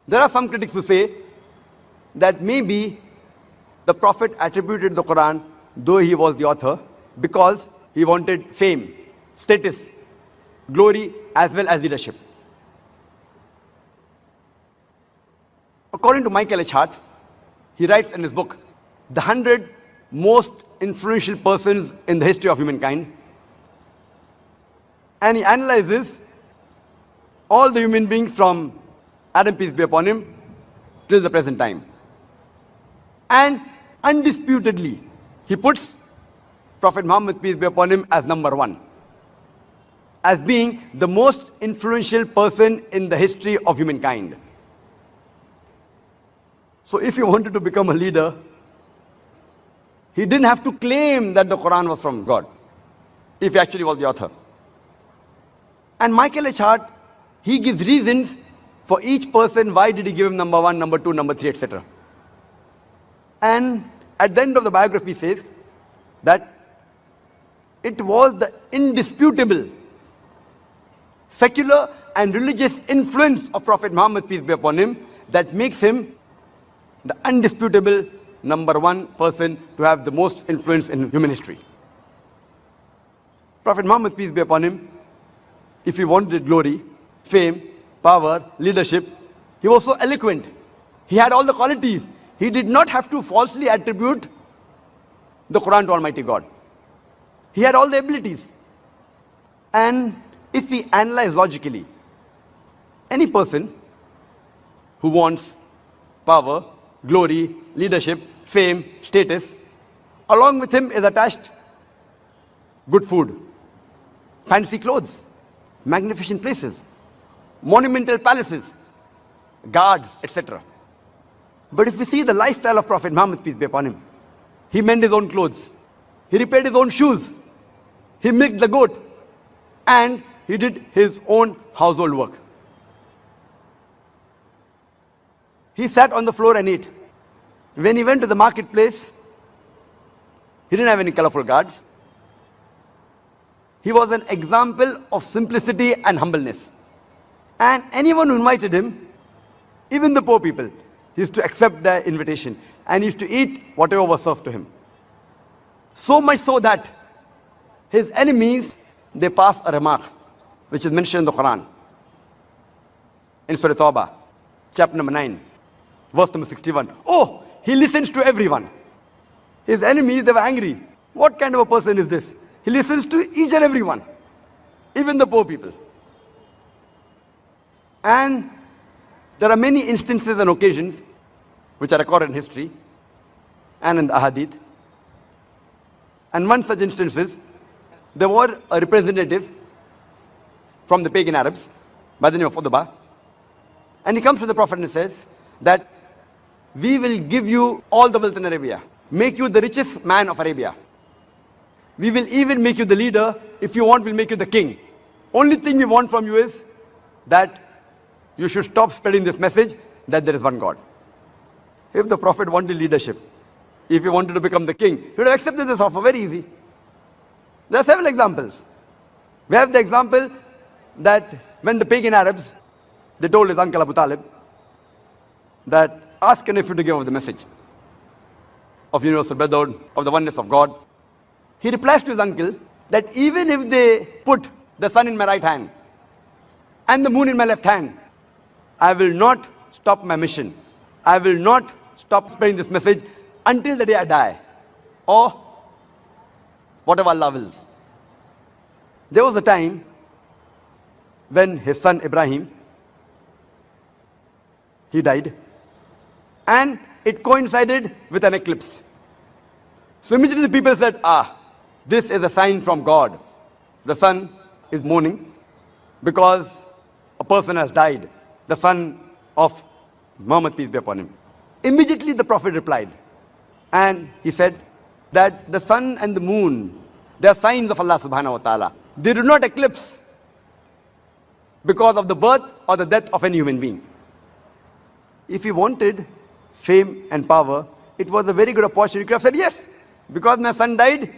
There are some critics who say that maybe the Prophet attributed the Quran, though he was the author, because he wanted fame, status, glory, as well as leadership. According to Michael H. Hart, he writes in his book, The 100 Most Influential Persons in the History of Humankind, and he analyzes all the human beings from Adam, peace be upon him, till the present time. And undisputedly, he puts Prophet Muhammad, peace be upon him, as number one, as being the most influential person in the history of humankind. So if he wanted to become a leader, he didn't have to claim that the Quran was from God, if he actually was the author. And Michael H. Hart, he gives reasons for each person, why did he give him number one, number two, number three, etc. And at the end of the biography says that it was the indisputable secular and religious influence of Prophet Muhammad, peace be upon him, that makes him the undisputable number one person to have the most influence in human history. Prophet Muhammad, peace be upon him, if he wanted glory, fame, power, leadership, he was so eloquent. He had all the qualities. He did not have to falsely attribute the Quran to Almighty God. He had all the abilities. And if we analyze logically, any person who wants power, glory, leadership, fame, status, along with him is attached good food, fancy clothes, magnificent places, monumental palaces, guards, etc. But if we see the lifestyle of Prophet Muhammad, peace be upon him, he mended his own clothes, he repaired his own shoes, he milked the goat, and he did his own household work. He sat on the floor and ate. When he went to the marketplace, he didn't have any colorful guards. He was an example of simplicity and humbleness. And anyone who invited him, even the poor people, he used to accept their invitation and he used to eat whatever was served to him. So much so that his enemies, they passed a remark, which is mentioned in the Quran, in Surah Tawbah, chapter number 9, verse number 61. Oh, he listens to everyone. His enemies, they were angry. What kind of a person is this? He listens to each and everyone, even the poor people. And there are many instances and occasions which are recorded in history and in the Ahadith. And one such instance is, there was a representative from the pagan Arabs by the name of Utbah, and he comes to the Prophet and says that we will give you all the wealth in Arabia, make you the richest man of Arabia. We will even make you the leader. If you want, we'll make you the king. Only thing we want from you is that you should stop spreading this message that there is one God. If the Prophet wanted leadership, if he wanted to become the king, he would have accepted this offer very easy. There are several examples. We have the example that when the pagan Arabs, they told his uncle Abu Talib that ask an nephew to give over the message of universal brotherhood, of the oneness of God. He replies to his uncle that even if they put the sun in my right hand and the moon in my left hand, I will not stop my mission. I will not stop spreading this message until the day I die, or whatever Allah wills. There was a time when his son Ibrahim, he died, and it coincided with an eclipse. So immediately the people said, this is a sign from God. The sun is mourning because a person has died, the son of Muhammad, peace be upon him. Immediately the Prophet replied, and he said that the sun and the moon, they are signs of Allah subhanahu wa ta'ala. They do not eclipse because of the birth or the death of any human being. If he wanted fame and power, it was a very good opportunity. He could have said, yes, because my son died,